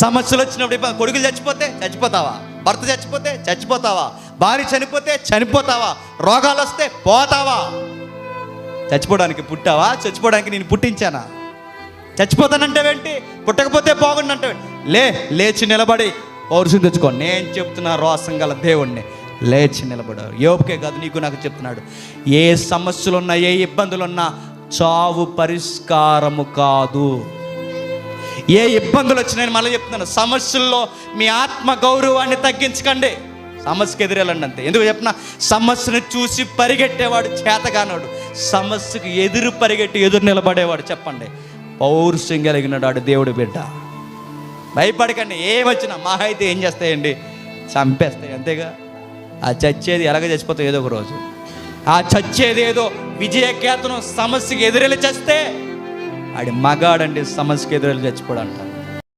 సమస్యలు వచ్చినప్పుడు కొడుకులు చచ్చిపోతే చచ్చిపోతావా, భర్త చచ్చిపోతే చచ్చిపోతావా, భార్య చనిపోతే చనిపోతావా, రోగాలు వస్తే పోతావా? చచ్చిపోవడానికి పుట్టావా? చచ్చిపోవడానికి నేను పుట్టించానా? చచ్చిపోతానంటావేంటి? పుట్టకపోతే బాగుండంటే లేచి నిలబడి పౌరుషం తెచ్చుకో. నేను చెప్తున్నా రోసం గల దేవుణ్ణి, లేచి నిలబడారు. యోబుకే కాదు, నీకు నాకు చెప్తున్నాడు. ఏ సమస్యలున్నా, ఏ ఇబ్బందులున్నా చావు పరిష్కారము కాదు. ఏ ఇబ్బందులు వచ్చినాయని మళ్ళీ చెప్తున్నాను, సమస్యల్లో మీ ఆత్మ గౌరవాన్ని తగ్గించకండి, సమస్యకు ఎదురెళ్ళండి అంతే. ఎందుకు చెప్పిన, సమస్యను చూసి పరిగెట్టేవాడు చేతగానోడు, సమస్యకు ఎదురు పరిగెట్టి ఎదురు నిలబడేవాడు చెప్పండి పౌరుషం కలిగినాడు దేవుడి బిడ్డ. భయపడకండి, ఏమొచ్చినా మా అయితే ఏం చేస్తాయండి, చంపేస్తాయి అంతేగా. ఆ చచ్చేది ఎలాగ చచ్చిపోతాయి ఏదో ఒక రోజు. ఆ చచ్చేది ఏదో విజయకేతనం సమస్యకి ఎదురెళ్ళి చస్తే ఆడి మగాడండి, సమస్యకి ఎదురెళ్ళి చచ్చిపోడు అంటారు.